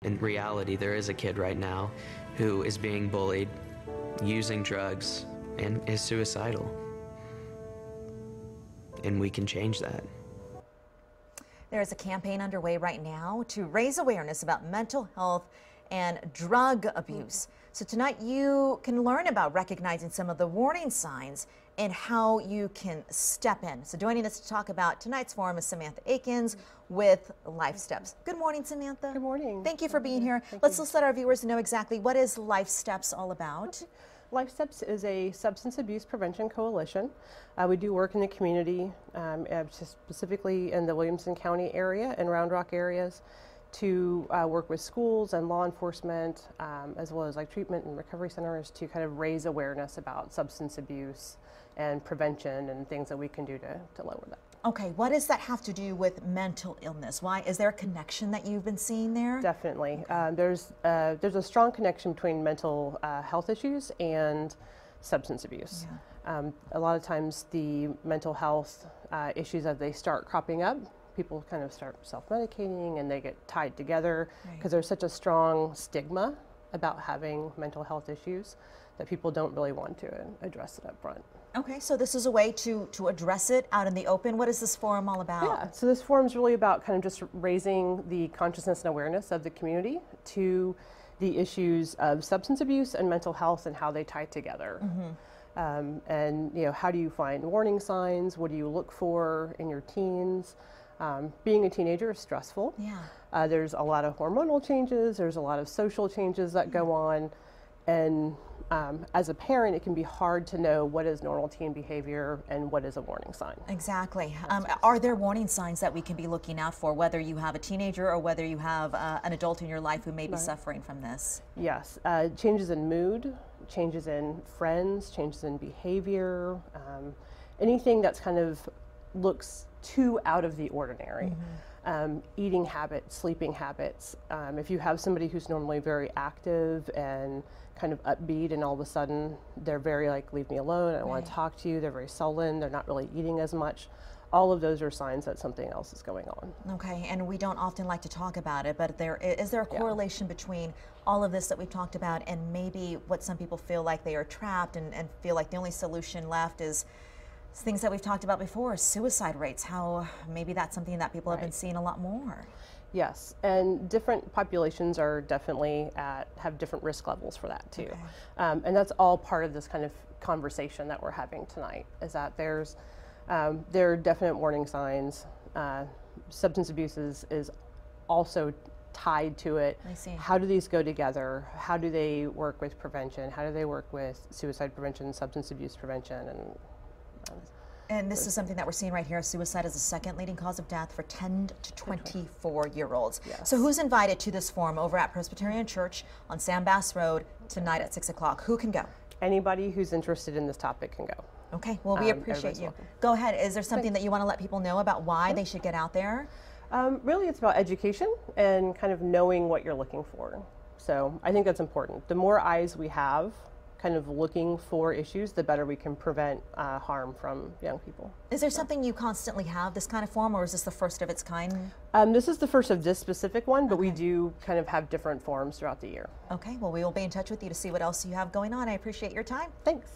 In reality, there is a kid right now who is being bullied, using drugs, and is suicidal. And we can change that. There is a campaign underway right now to raise awareness about mental health and drug abuse. So tonight you can learn about recognizing some of the warning signs and how you can step in. So joining us to talk about tonight's forum is Samantha Akins with Life Steps. Good morning, Samantha. Good morning. Thank you for being here. Let's let our viewers know exactly what is Life Steps all about. Okay. Life Steps is a substance abuse prevention coalition. We do work in the community, specifically in the Williamson County area and Round Rock areas, to work with schools and law enforcement, as well as like treatment and recovery centers, to kind of raise awareness about substance abuse and prevention and things that we can do to lower that. Okay, what does that have to do with mental illness? Why is there a connection that you've been seeing there? Definitely. There's a strong connection between mental health issues and substance abuse. Yeah. A lot of times the mental health issues, as they start cropping up, people kind of start self-medicating and they get tied together because there's such a strong stigma about having mental health issues that people don't really want to address it up front. Okay, so this is a way to address it out in the open. What is this forum all about? Yeah, so this forum is really about kind of just raising the consciousness and awareness of the community to the issues of substance abuse and mental health and how they tie together. Mm-hmm. And you know, how do you find warning signs? What do you look for in your teens? Being a teenager is stressful. Yeah. There's a lot of hormonal changes. There's a lot of social changes that go on. And as a parent, it can be hard to know what is normal teen behavior and what is a warning sign. Exactly. Are there warning signs that we can be looking out for, whether you have a teenager or whether you have an adult in your life who may be suffering from this? Yes. Changes in mood, changes in friends, changes in behavior, anything that's kind of looks too out of the ordinary. Eating habits, sleeping habits. If you have somebody who's normally very active and kind of upbeat and all of a sudden they're very like, leave me alone, I don't want to talk to you, they're very sullen, they're not really eating as much, all of those are signs that something else is going on. Okay, and we don't often like to talk about it, but is there a correlation between all of this that we've talked about and maybe what some people feel like they are trapped and feel like the only solution left is things that we've talked about before, suicide rates, how maybe that's something that people have been seeing a lot more? Yes, and different populations are definitely have different risk levels for that too. And that's all part of this kind of conversation that we're having tonight, is that there are definite warning signs. Substance abuse is also tied to it. I see. How do these go together? How do they work with prevention? How do they work with suicide prevention, substance abuse prevention? And this is something that we're seeing right here. Suicide is the second leading cause of death for 10 to 24-year-olds. Yes. So who's invited to this forum over at Presbyterian Church on Sam Bass Road tonight at 6 o'clock? Who can go? Anybody who's interested in this topic can go. Okay, well, we appreciate you. Welcome. Go ahead. Is there something that you want to let people know about why they should get out there? Really, it's about education and kind of knowing what you're looking for. So I think that's important. The more eyes we have kind of looking for issues, the better we can prevent harm from young people. Is there something you constantly have, this kind of forum, or is this the first of its kind? This is the first of this specific one, but we do kind of have different forums throughout the year. Okay, well, we will be in touch with you to see what else you have going on. I appreciate your time. Thanks.